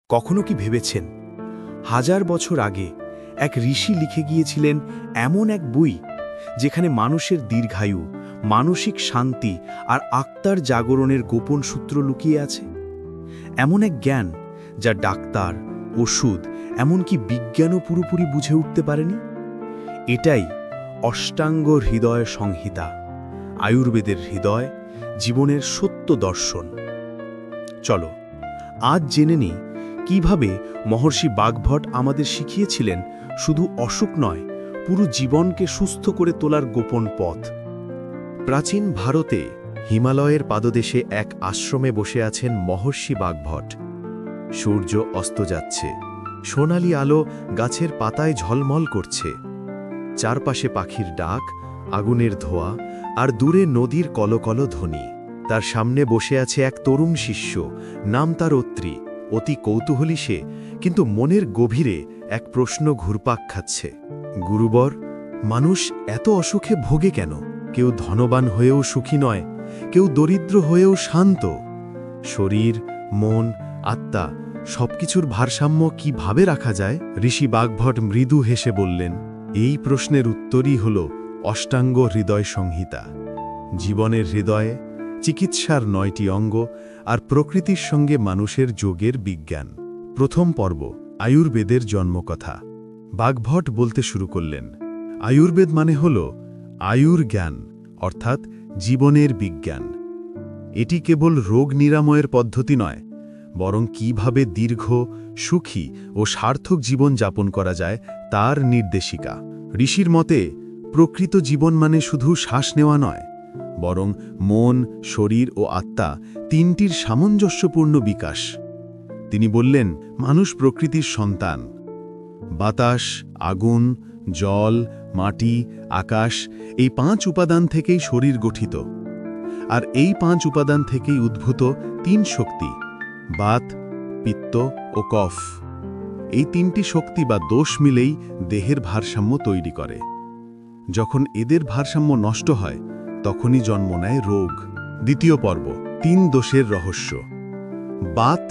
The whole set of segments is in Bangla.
কখনো কি ভেবেছেন 1000 বছর আগে এক ঋষি লিখে গিয়েছিলেন এমন এক বই যেখানে মানুষের দীর্ঘায়ু, মানসিক শান্তি আর আত্মার জাগরণের গোপন সূত্র লুকিয়ে আছে? এমন এক জ্ঞান যা ডাক্তার, ওষুধ, এমনকি বিজ্ঞানও পুরোপুরি বুঝে উঠতে পারেনি। এটাই অষ্টাঙ্গ হৃদয় সংহিতা, আয়ুর্বেদের হৃদয়, জীবনের সত্য দর্শন। চলো আজ জেনে নিই কিভাবে মহর্ষি বাগভট আমাদের শিখিয়েছিলেন শুধু অসুখ নয়, পুরো জীবনকে সুস্থ করে তোলার গোপন পথ। প্রাচীন ভারতে হিমালয়ের পাদদেশে এক আশ্রমে বসে আছেন মহর্ষি বাগভট। সূর্য অস্ত যাচ্ছে, সোনালি আলো গাছের পাতায় ঝলমল করছে। চারপাশে পাখির ডাক, আগুনের ধোঁয়া আর দূরে নদীর কলকল ধ্বনি। তার সামনে বসে আছে এক তরুণ শিষ্য, নাম তার অত্রি। অতি কৌতূহলী সে, কিন্তু মনের গভীরে এক প্রশ্ন ঘুরপাক খাচ্ছে। গুরুবর, মানুষ এত অসুখে ভোগে কেন? কেউ ধনবান হয়েও সুখী নয়, কেউ দরিদ্র হয়েও শান্ত। শরীর, মন, আত্মা সবকিছুর ভারসাম্য কিভাবে রাখা যায়? ঋষি বাগভট মৃদু হেসে বললেন, এই প্রশ্নের উত্তরই হল অষ্টাঙ্গ হৃদয় সংহিতা। জীবনের হৃদয়ে চিকিৎসার 9টি অঙ্গ আর প্রকৃতির সঙ্গে মানুষের যোগের বিজ্ঞান। প্রথম পর্ব, আয়ুর্বেদের জন্মকথা। বাগভট বলতে শুরু করলেন, আয়ুর্বেদ মানে হল আয়ুর জ্ঞান, অর্থাৎ জীবনের বিজ্ঞান। এটি কেবল রোগ নিরাময়ের পদ্ধতি নয়, বরং কিভাবে দীর্ঘ, সুখী ও সার্থক জীবন যাপন করা যায় তার নির্দেশিকা। ঋষির মতে প্রকৃত জীবন মানে শুধু শ্বাস নেওয়া নয়, বরং মন, শরীর ও আত্মা তিনটির সামঞ্জস্যপূর্ণ বিকাশ। তিনি বললেন, মানুষ প্রকৃতির সন্তান। বাতাস, আগুন, জল, মাটি, আকাশ এই 5 উপাদান থেকেই শরীর গঠিত। আর এই 5 উপাদান থেকেই উদ্ভূত 3 শক্তি, বাত, পিত্ত ও কফ। এই 3টি শক্তি বা দোষ মিলেই দেহের ভারসাম্য তৈরি করে। যখন এদের ভারসাম্য নষ্ট হয়, তখনই জন্ম নেয় রোগ। দ্বিতীয় পর্ব, 3 দোষের রহস্য। বাত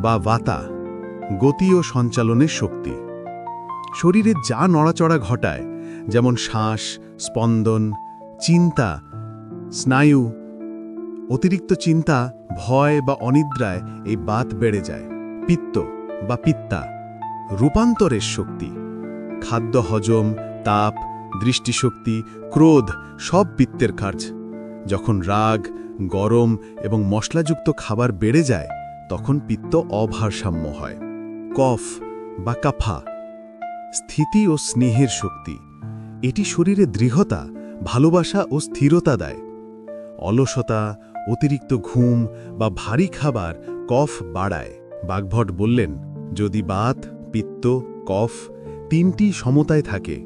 বা বাতা, গতি ও সঞ্চালনের শক্তি। শরীরে যা নড়াচড়া ঘটায়, যেমন শ্বাস, স্পন্দন, চিন্তা, স্নায়ু, অতিরিক্ত চিন্তা, ভয় বা অনিদ্রায় এই বাত বেড়ে যায়। পিত্ত বা পিত্তা, রূপান্তরের শক্তি। খাদ্য হজম, তাপ, দৃষ্টিশক্তি, ক্রোধ সব পিত্তের কাজ। যখন রাগ, গরম এবং মশলাযুক্ত খাবার বেড়ে যায়, তখন পিত্ত অভারসাম্য হয়। কফ বা কাফা, স্থিতি ও স্নেহের শক্তি। এটি শরীরে দৃঢ়তা, ভালোবাসা ও স্থিরতা দেয়। অলসতা, অতিরিক্ত ঘুম বা ভারী খাবার কফ বাড়ায়। বাগভট বললেন, যদি বাত, পিত্ত, কফ 3টি সমতায় থাকে,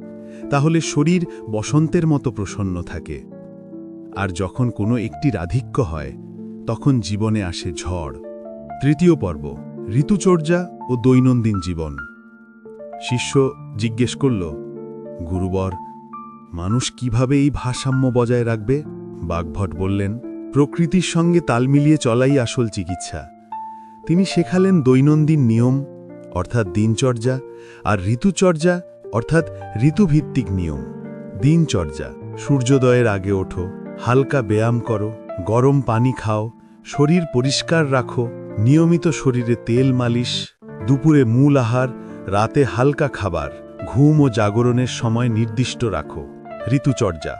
তাহলে শরীর বসন্তের মতো প্রসন্ন থাকে। আর যখন কোনো একটির আধিক্য হয়, তখন জীবনে আসে ঝড়। তৃতীয় পর্ব, ঋতুচর্যা ও দৈনন্দিন জীবন। শিষ্য জিজ্ঞেস করল, গুরুবর, মানুষ কিভাবে এই ভারসাম্য বজায় রাখবে? বাগভট বললেন, প্রকৃতির সঙ্গে তাল মিলিয়ে চলাই আসল চিকিৎসা। তিনি শেখালেন দৈনন্দিন নিয়ম, অর্থাৎ দিনচর্যা, আর ঋতুচর্যা, অর্থাৎ ঋতুভিত্তিক নিয়ম। দিনচর্যা, সূর্যোদয়ের আগে ওঠো, হালকা ব্যায়াম করো, গরম পানি খাও, শরীর পরিষ্কার রাখো, নিয়মিত শরীরে তেল মালিশ, দুপুরে মূল আহার, রাতে হালকা খাবার, ঘুম ও জাগরণের সময় নির্দিষ্ট রাখো। ঋতুচর্যা,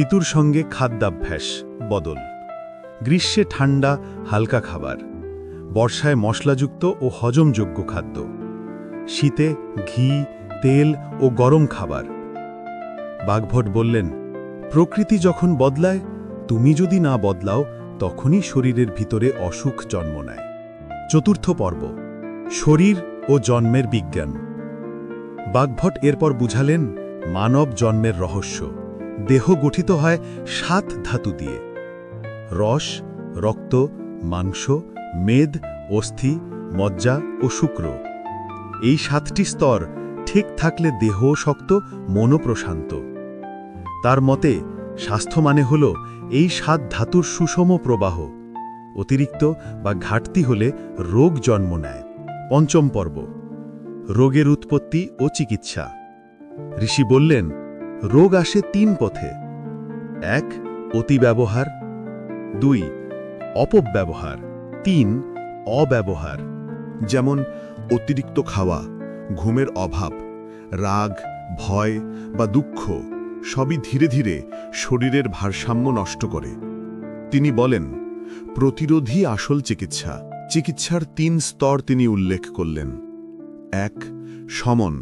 ঋতুর সঙ্গে খাদ্যাভ্যাস বদল। গ্রীষ্মে ঠান্ডা, হালকা খাবার, বর্ষায় মশলাযুক্ত ও হজমযোগ্য খাদ্য, শীতে ঘি, তেল ও গরম খাবার। বাগভট বললেন, প্রকৃতি যখন বদলায়, তুমি যদি না বদলাও, তখনই শরীরের ভিতরে অসুখ জন্ম নেয়। চতুর্থ পর্ব, শরীর ও জন্মের বিজ্ঞান। বাগভট এরপর বুঝালেন মানব জন্মের রহস্য। দেহ গঠিত হয় 7 ধাতু দিয়ে: রস, রক্ত, মাংস, মেদ, অস্থি, মজ্জা ও শুক্র। এই 7টি স্তর ঠিক থাকলে দেহ শক্ত, মনও প্রশান্ত। তার মতে স্বাস্থ্য মানে হল এই 7 ধাতুর সুষম প্রবাহ। অতিরিক্ত বা ঘাটতি হলে রোগ জন্ম নেয়। পঞ্চম পর্ব, রোগের উৎপত্তি ও চিকিৎসা। ঋষি বললেন, রোগ আসে 3 পথে। 1. অতিব্যবহার, 2. অপব্যবহার, 3. অব্যবহার। যেমন অতিরিক্ত খাওয়া, ঘুমের অভাব, রাগ, ভয় বা দুঃখ সবই ধীরে ধীরে শরীরের ভারসাম্য নষ্ট করে। তিনি বলেন, প্রতিরোধী আসল চিকিৎসা। চিকিৎসার 3 স্তর তিনি উল্লেখ করলেন। 1. শমন,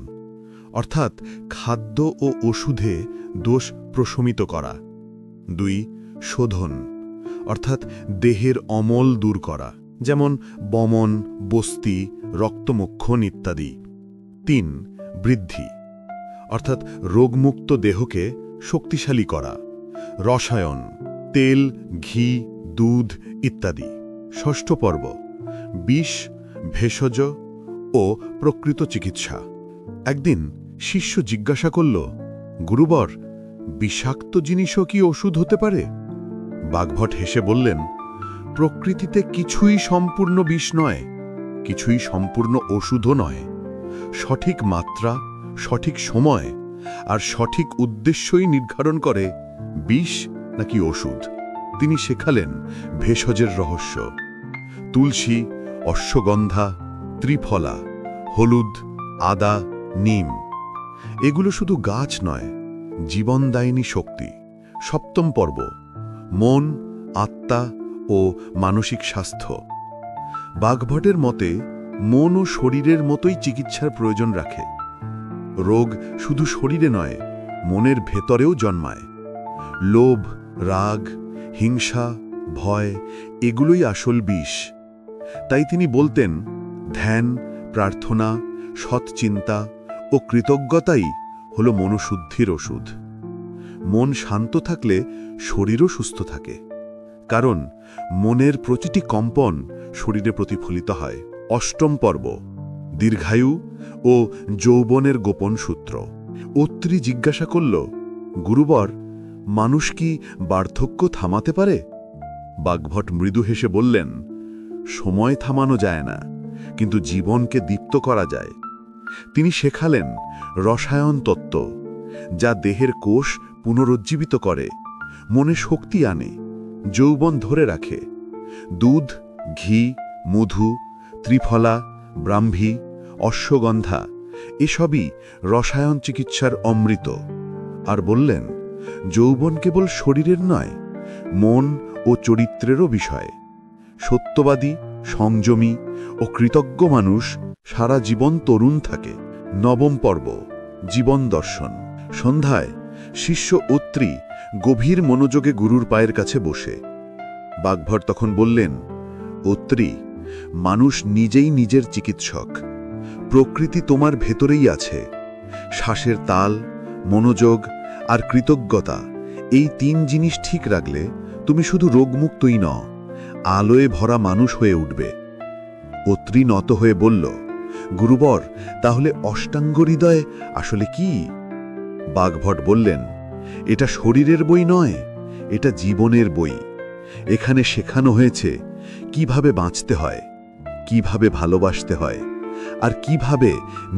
অর্থাৎ খাদ্য ও ওষুধে দোষ প্রশমিত করা। 2. শোধন, অর্থাৎ দেহের অমল দূর করা, যেমন বমন, বস্তি, রক্তমক্ষণ ইত্যাদি। 3. বৃদ্ধি, অর্থাৎ রোগমুক্ত দেহকে শক্তিশালী করা, রসায়ন, তেল, ঘি, দুধ ইত্যাদি। ষষ্ঠ পর্ব, বিষ, ভেষজ ও প্রকৃত চিকিৎসা। একদিন শিষ্য জিজ্ঞাসা করল, গুরুবর, বিষাক্ত জিনিসও কি ওষুধ হতে পারে? বাগভট হেসে বললেন, প্রকৃতিতে কিছুই সম্পূর্ণ বিষ নয়, কিছুই সম্পূর্ণ ওষুধও নয়। সঠিক মাত্রা, সঠিক সময় আর সঠিক উদ্দেশ্যই নির্ধারণ করে বিষ নাকি ওষুধ। তিনি শেখালেন ভেষজের রহস্য। তুলসী, অশ্বগন্ধা, ত্রিফলা, হলুদ, আদা, নিম, এগুলো শুধু গাছ নয়, জীবনদায়িনী শক্তি। সপ্তম পর্ব, মন, আত্মা ও মানসিক স্বাস্থ্য। বাগভটের মতে মন ও শরীরের মতোই চিকিৎসার প্রয়োজন রাখে। রোগ শুধু শরীরে নয়, মনের ভেতরেও জন্মায়। লোভ, রাগ, হিংসা, ভয়, এগুলোই আসল বিষ। তাই তিনি বলতেন, ধ্যান, প্রার্থনা, সৎচিন্তা ও কৃতজ্ঞতাই হল মনশুদ্ধির ওষুধ। মন শান্ত থাকলে শরীরও সুস্থ থাকে, কারণ মনের প্রতিটি কম্পন শরীরে প্রতিফলিত হয়। অষ্টম পর্ব, দীর্ঘায়ু ও যৌবনের গোপন সূত্র। অত্রি জিজ্ঞাসা করল, গুরুবর, মানুষ কি বার্ধক্য থামাতে পারে? বাগভট মৃদু হেসে বললেন, সময় থামানো যায় না, কিন্তু জীবনকে দীপ্ত করা যায়। তিনি শেখালেন রসায়ন তত্ত্ব, যা দেহের কোষ পুনরুজ্জীবিত করে, মনে শক্তি আনে, যৌবন ধরে রাখে। দুধ, ঘি, মধু, ত্রিফলা, ব্রাহ্মী, অশ্বগন্ধা এসবই রসায়ন চিকিৎসার অমৃত। আর বললেন, যৌবন কেবল শরীরের নয়, মন ও চরিত্রেরও বিষয়। সত্যবাদী, সংযমী ও কৃতজ্ঞ মানুষ সারা জীবন তরুণ থাকে। নবম পর্ব, জীবন দর্শন। সন্ধ্যায় শিষ্য অত্রি গভীর মনোযোগে গুরুর পায়ের কাছে বসে। বাগভট তখন বললেন, অত্রি, মানুষ নিজেই নিজের চিকিৎসক। প্রকৃতি তোমার ভেতরেই আছে। শ্বাসের তাল, মনোযোগ আর কৃতজ্ঞতা, এই 3 জিনিস ঠিক রাখলে তুমি শুধু রোগমুক্তই নও, আলোয় ভরা মানুষ হয়ে উঠবে। অত্রি নত হয়ে বলল, গুরুবর, তাহলে অষ্টাঙ্গ হৃদয় আসলে কি? বাগভট বললেন, এটা শরীরের বই নয়, এটা জীবনের বই। এখানে শেখানো হয়েছে কিভাবে বাঁচতে হয়, কিভাবে ভালোবাসতে হয়, আর কিভাবে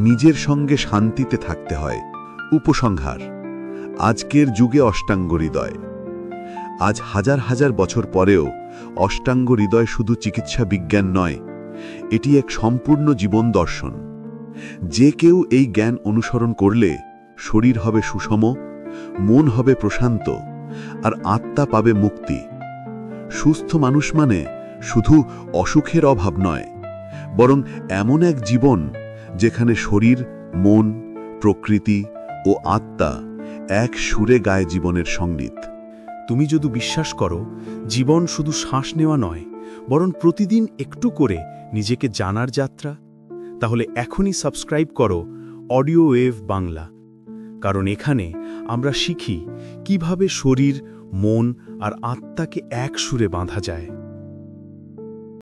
নিজের সঙ্গে শান্তিতে থাকতে হয়। উপসংহার, আজকের যুগে অষ্টাঙ্গ হৃদয়। আজ হাজার হাজার বছর পরেও অষ্টাঙ্গ হৃদয় শুধু চিকিৎসা বিজ্ঞান নয়, এটি এক সম্পূর্ণ জীবন দর্শন। যে কেউ এই জ্ঞান অনুসরণ করলে শরীর হবে সুষম, মন হবে প্রশান্ত, আর আত্মা পাবে মুক্তি। সুস্থ মানুষ মানে শুধু অসুখের অভাব নয়, বরং এমন এক জীবন যেখানে শরীর, মন, প্রকৃতি ও আত্মা এক সুরে গায় জীবনের সঙ্গীত। তুমি যদি বিশ্বাস করো জীবন শুধু শ্বাস নেওয়া নয়, বরং প্রতিদিন একটু করে নিজেকে জানার যাত্রা, তাহলে এখনই সাবস্ক্রাইব করো অডিও ওয়েভ বাংলা। কারণ এখানে আমরা শিখি কিভাবে শরীর, মন আর আত্মাকে এক সুরে বাঁধা যায়।